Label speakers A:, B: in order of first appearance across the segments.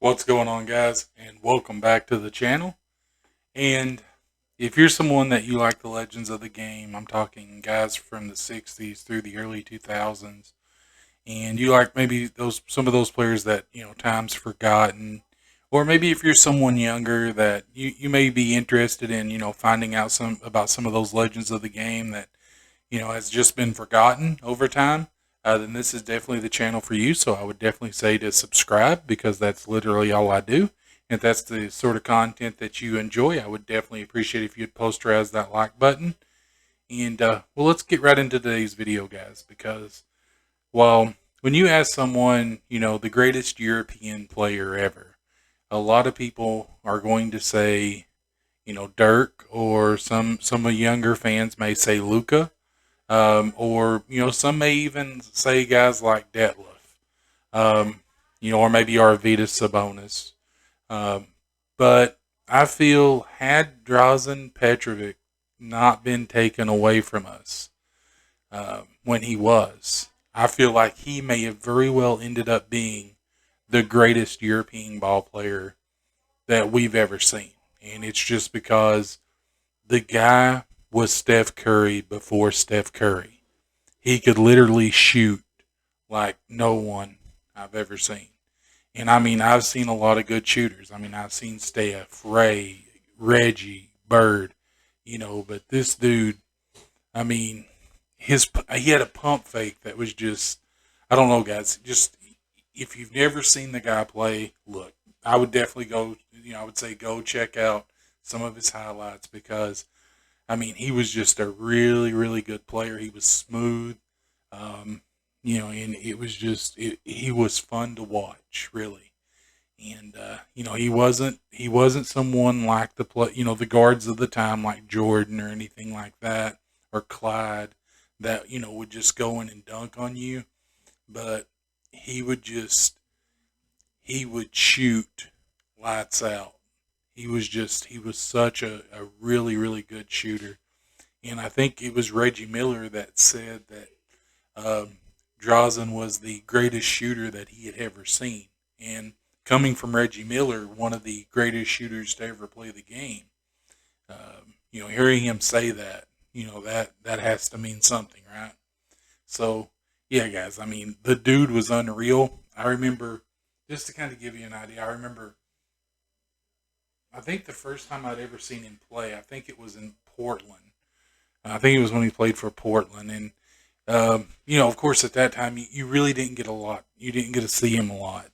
A: What's going on, guys, and welcome back to the channel. And if you're someone that you like the legends of the game, I'm talking guys from the 60s through the early 2000s, and you like maybe some of those players that time's forgotten, or maybe if you're someone younger that you may be interested in finding out some about some of those legends of the game that has just been forgotten over time, then this is definitely the channel for you. So I would definitely say to subscribe because that's literally all I do. If that's the sort of content that you enjoy, I would definitely appreciate if you'd posterize that like button. And well, let's get right into today's video, guys, because well, when you ask someone, the greatest European player ever, a lot of people are going to say, Dirk, or some of younger fans may say Luca, or some may even say guys like Detlef, or maybe Arvidas Sabonis. Um, but I feel had Drazen Petrovic not been taken away from us when he was, I feel like he may have very well ended up being the greatest European ball player that we've ever seen, and it's just because the guy was Steph Curry before Steph Curry. He could literally shoot like no one I've ever seen. And I mean, I've seen a lot of good shooters. I mean, I've seen Steph, Ray, Reggie, Bird, but this dude, I mean, he had a pump fake that was just, I don't know, guys. Just if you've never seen the guy play, look, I would definitely go. I would say go check out some of his highlights because I mean, he was just a really, really good player. He was smooth, um, and it was just he was fun to watch, really. And he wasn't someone like the guards of the time like Jordan or anything like that or Clyde that would just go in and dunk on you, but he would just he would shoot lights out. He was such a really, really good shooter. And I think it was Reggie Miller that said that um, Drazen was the greatest shooter that he had ever seen. And coming from Reggie Miller, one of the greatest shooters to ever play the game, hearing him say that, that has to mean something, right? So, yeah, guys, I mean, the dude was unreal. I remember, just to kind of give you an idea, I think the first time I'd ever seen him play, I think it was in Portland. I think it was when he played for Portland, and of course, at that time, you really didn't get a lot. You didn't get to see him a lot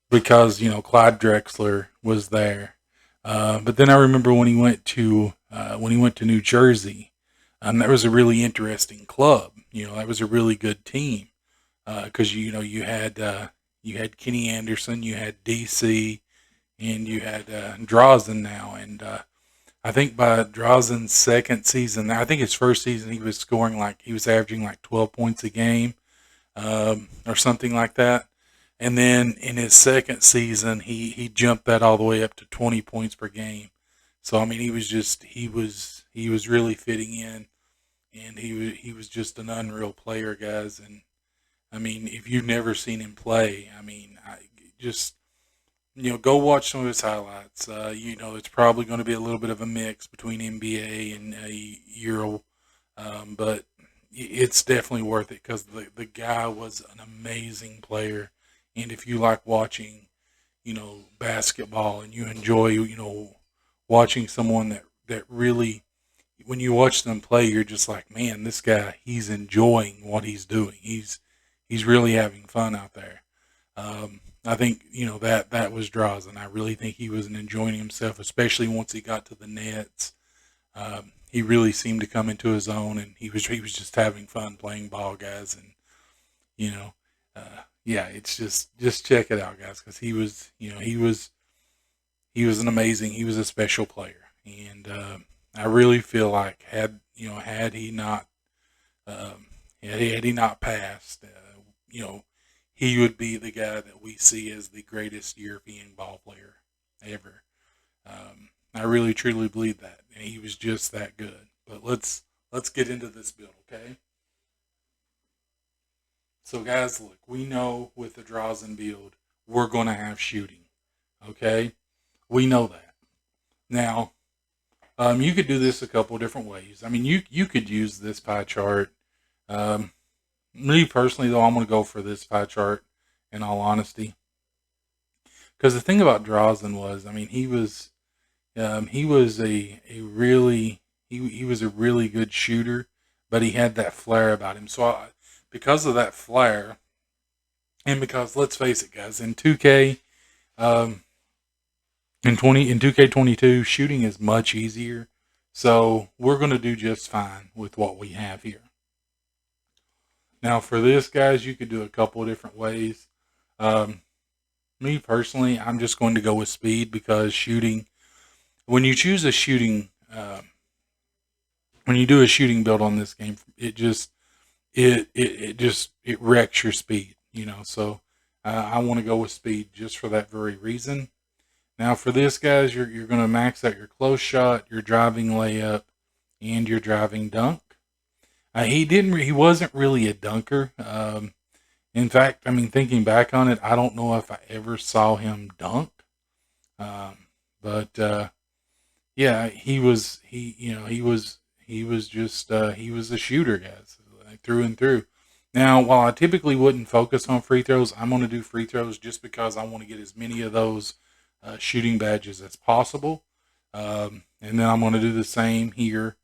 A: because Clyde Drexler was there. But then I remember when he went to New Jersey, that was a really interesting club. That was a really good team because you had Kenny Anderson, you had DC, and you had Drazen now, and I think by Drazen's second season, I think his first season he was averaging like 12 points a game, or something like that. And then in his second season, he jumped that all the way up to 20 points per game. So I mean, he was really fitting in, and he was just an unreal player, guys. And I mean, if you've never seen him play, I mean, I just go watch some of his highlights. It's probably going to be a little bit of a mix between NBA and Euro, but it's definitely worth it because the guy was an amazing player. And if you like watching, basketball and you enjoy, watching someone that really, when you watch them play, you're just like, man, this guy, he's enjoying what he's doing. He's really having fun out there. I think that was Drazen. I really think he was enjoying himself, especially once he got to the Nets. He really seemed to come into his own, and he was just having fun playing ball, guys. And you know, yeah, it's just check it out, guys, because he was an amazing, he was a special player, and I really feel like had he not had he not passed, you know, he would be the guy that we see as the greatest European ball player ever. I really truly believe that, and he was just that good. But let's get into this build, okay? So, guys, look, we know with the Drazen build, we're going to have shooting. Okay, we know that. Now, you could do this a couple different ways. I mean, you could use this pie chart. Um, Me personally, though, I'm going to go for this pie chart. In all honesty, because the thing about Drazen was, I mean, he was a really he was a really good shooter, but he had that flair about him. So because of that flair, and because let's face it, guys, in 2K, um, in 2K22, shooting is much easier. So we're going to do just fine with what we have here. Now for this, guys, you could do a couple of different ways. Um, Me personally, I'm just going to go with speed because shooting. When you choose a shooting, when you do a shooting build on this game, it wrecks your speed. So I want to go with speed just for that very reason. Now for this, guys, you're going to max out your close shot, your driving layup, and your driving dunk. He wasn't really a dunker. In fact, I mean, thinking back on it, I don't know if I ever saw him dunk. Um, but yeah, he was just he was a shooter, guys, like through and through. Now, while I typically wouldn't focus on free throws, I'm going to do free throws just because I want to get as many of those shooting badges as possible. And then I'm going to do the same here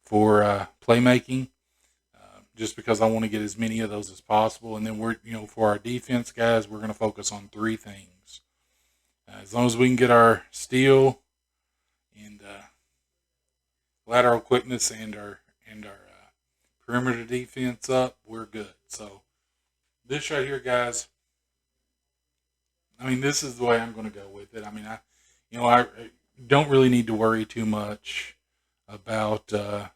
A: for playmaking, just because I want to get as many of those as possible. And then for our defense, guys, we're going to focus on three things. As long as we can get our steal and lateral quickness and our perimeter defense up, we're good. So this right here, guys. I mean, this is the way I'm going to go with it. I mean, I don't really need to worry too much about the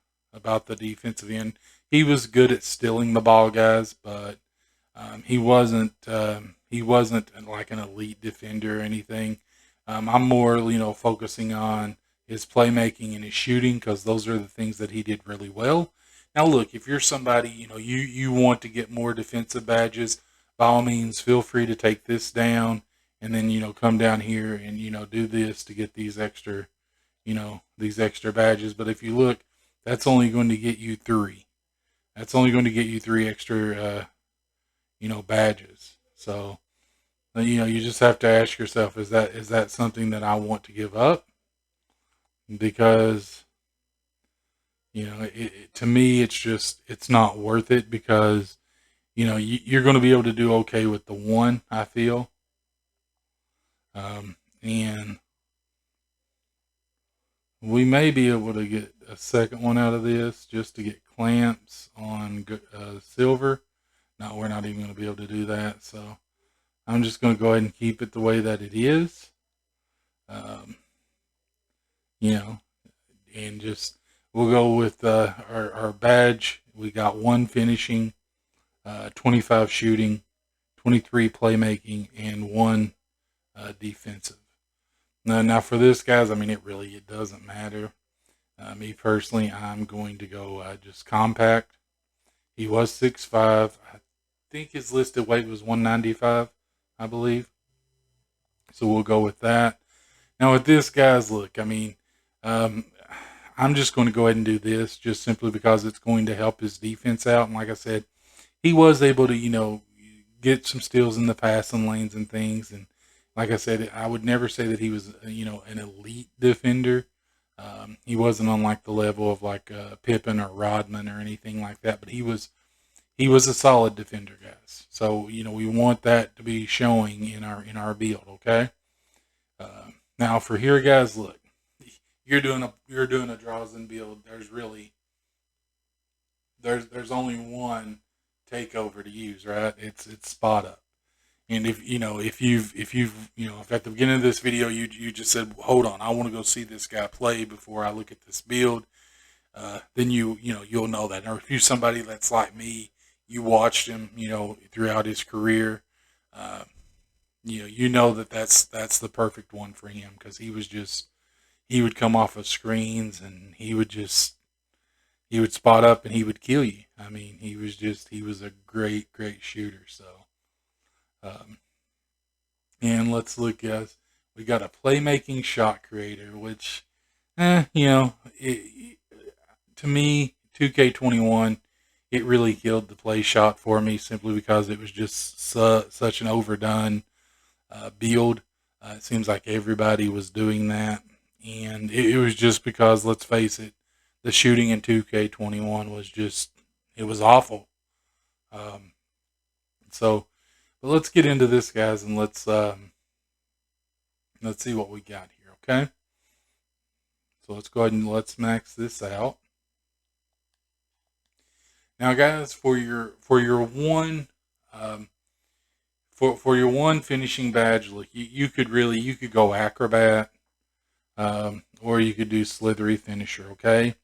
A: defensive end. He was good at stealing the ball, guys, but he wasn't like an elite defender or anything. I'm more focusing on his playmaking and his shooting because those are the things that he did really well. Now, look, if you're somebody you want to get more defensive badges, by all means, feel free to take this down and then come down here and do this to get these extra badges. But if you look, that's only going to get you three. That's only going to get you three extra badges. So you just have to ask yourself, is that something that I want to give up? Because to me, it's not worth it because you're going to be able to do okay with the one, I feel. And we may be able to get a second one out of this just to get clamps on silver. No, we're not even going to be able to do that. So I'm just going to go ahead and keep it the way that it is. Um, and just we'll go with our badge. We got 1 finishing, 25 shooting, 23 playmaking, and 1 defensive. Now for this, guys, I mean, it doesn't matter. Me personally, I'm going to go just compact. He was 6'5". I think his listed weight was 195, I believe. So we'll go with that. Now with this, guys, look, I mean, I'm just going to go ahead and do this just simply because it's going to help his defense out. And like I said, he was able to, get some steals in the passing lanes and things. And like I said, I would never say that he was, an elite defender. He wasn't on like the level of like Pippen or Rodman or anything like that, but he was a solid defender, guys. So we want that to be showing in our build. Okay. Now for here, guys, look, you're doing a Drazen build. There's only one takeover to use, right? It's spot up. And if at the beginning of this video you just said, hold on, I want to go see this guy play before I look at this build, then you'll know that. Or if you're somebody that's like me, you watched him, throughout his career, that's the perfect one for him because he would come off of screens and he would spot up and he would kill you. I mean, he was a great shooter. So, um, And let's look, guys. We got a playmaking shot creator, which, to me, 2K21, it really killed the play shot for me simply because it was just such an overdone build. It seems like everybody was doing that. And it was just because, let's face it, the shooting in 2K21 was just, it was awful. Um, so, but let's get into this, guys, and let's see what we got here, okay? So let's go ahead and let's max this out. Now, guys, for your one um, for your one finishing badge, look, you could go acrobat, or you could do slithery finisher. Okay,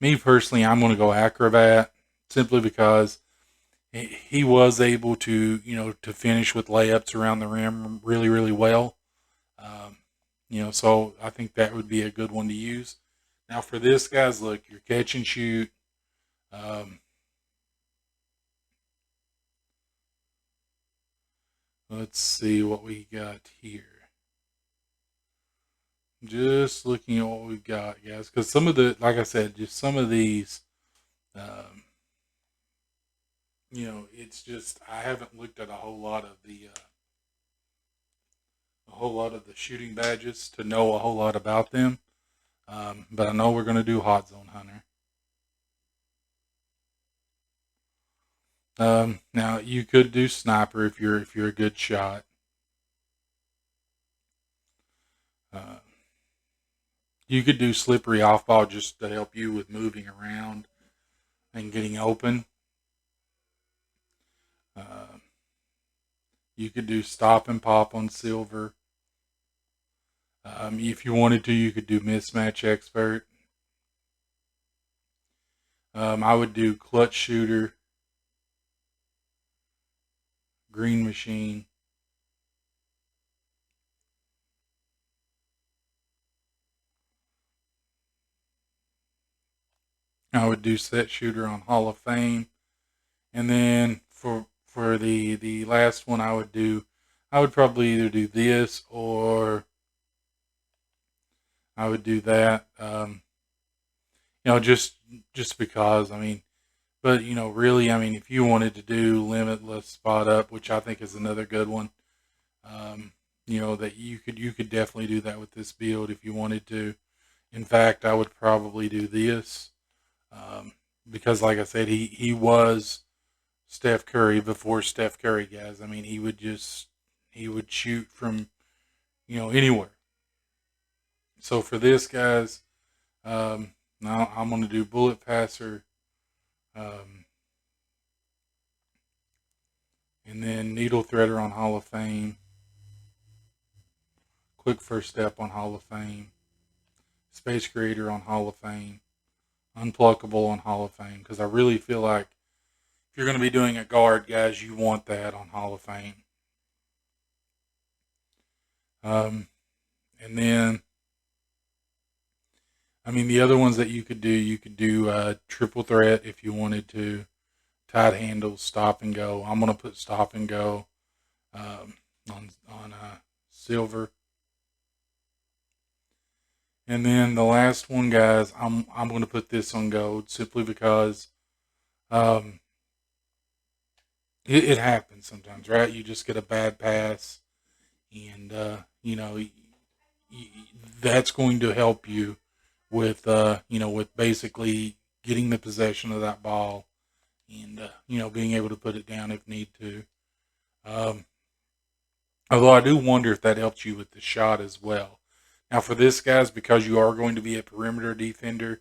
A: me personally, I'm going to go acrobat simply because he was able to to finish with layups around the rim really well. Um, so I think that would be a good one to use. Now for this, guys, look, your catch and shoot. Um, let's see what we got here. Just looking at what we got, guys, because some of like I said, just some of these, um, it's just I haven't looked at a whole lot of the shooting badges to know a whole lot about them. But I know we're going to do Hot Zone Hunter. Now you could do Sniper if you're a good shot. Uh, you could do Slippery Off Ball just to help you with moving around and getting open. Uh, you could do Stop and Pop on Silver. If you wanted to, you could do Mismatch Expert. I would do Clutch Shooter, Green Machine. I would do Set Shooter on Hall of Fame. And then for the last one, I would probably either do this or I would do that. Just because I mean, but really, I mean, if you wanted to do Limitless Spot Up, which I think is another good one, um, that you could definitely do that with this build if you wanted to. In fact, I would probably do this um, because, like I said, he was Steph Curry before Steph Curry, guys. I mean, he would shoot from anywhere. So for this, guys, now I'm going to do Bullet Passer, um, and then Needle Threader on Hall of Fame, Quick First Step on Hall of Fame, Space Creator on Hall of Fame, Unpluckable on Hall of Fame, because I really feel like if you're going to be doing a guard, guys, you want that on Hall of Fame. And then, I mean, the other ones that you could do Triple Threat if you wanted to, Tight Handles, Stop and Go. I'm going to put Stop and Go um, on Silver. And then the last one, guys, I'm going to put this on Gold simply because um, it happens sometimes, right? You just get a bad pass, and that's going to help you with with basically getting the possession of that ball and being able to put it down if need to. Um, Although I do wonder if that helps you with the shot as well. Now for this, guys, because you are going to be a perimeter defender,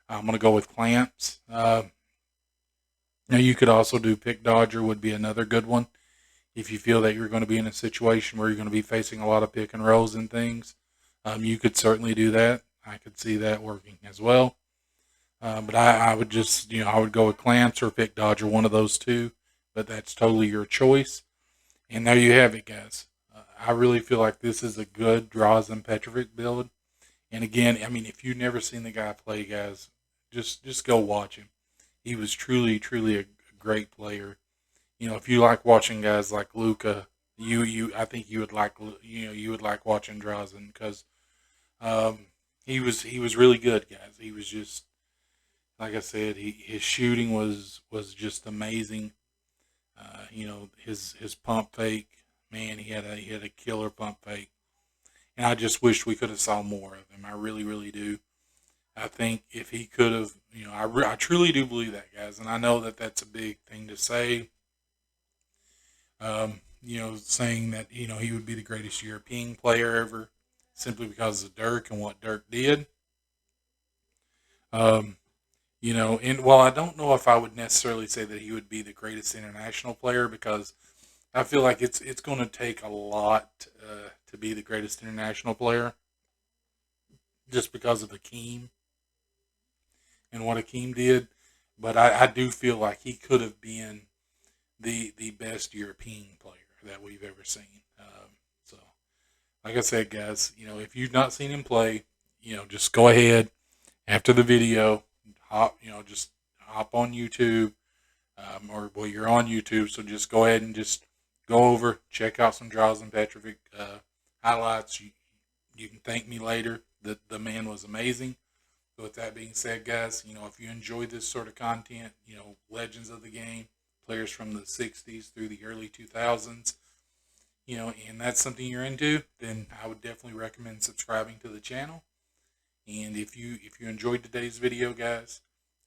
A: I'm going to go with clamps. Now you could also do pick dodger would be another good one if you feel that you're going to be in a situation where you're going to be facing a lot of pick and rolls and things. You could certainly do that. I could see that working as well. But I would just, I would go with clamps or pick dodger, one of those two. But that's totally your choice. And there you have it, guys. I really feel like this is a good Drazen Petrovic build. And again, I mean, if you've never seen the guy play, guys, just go watch him. He was truly a great player. If you like watching guys like Luca I think you would like, you would like watching Drazen because um, he was really good, guys. He was just, like I said, his shooting was just amazing. His pump fake, man, he had a killer pump fake, and I just wish we could have saw more of him. I really, really do. I think if he could have, I truly do believe that, guys, and I know that that's a big thing to say. Saying that he would be the greatest European player ever, simply because of Dirk and what Dirk did. Um, and while I don't know if I would necessarily say that he would be the greatest international player, because I feel like it's going to take a lot to be the greatest international player, just because of Akeem and what Akeem did. But I do feel like he could have been the best European player that we've ever seen. So, like I said, guys, if you've not seen him play, just go ahead after the video, just hop on YouTube, or well, you're on YouTube, so just go ahead and just go over, check out some Drazen Petrovic highlights. You can thank me later. The man was amazing. So with that being said, guys, if you enjoy this sort of content, legends of the game, players from the '60s through the early 2000s, and that's something you're into, then I would definitely recommend subscribing to the channel. And if you enjoyed today's video, guys,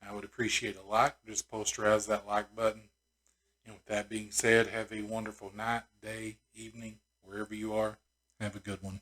A: I would appreciate a like. Just posterize that like button. And with that being said, have a wonderful night, day, evening, wherever you are. Have a good one.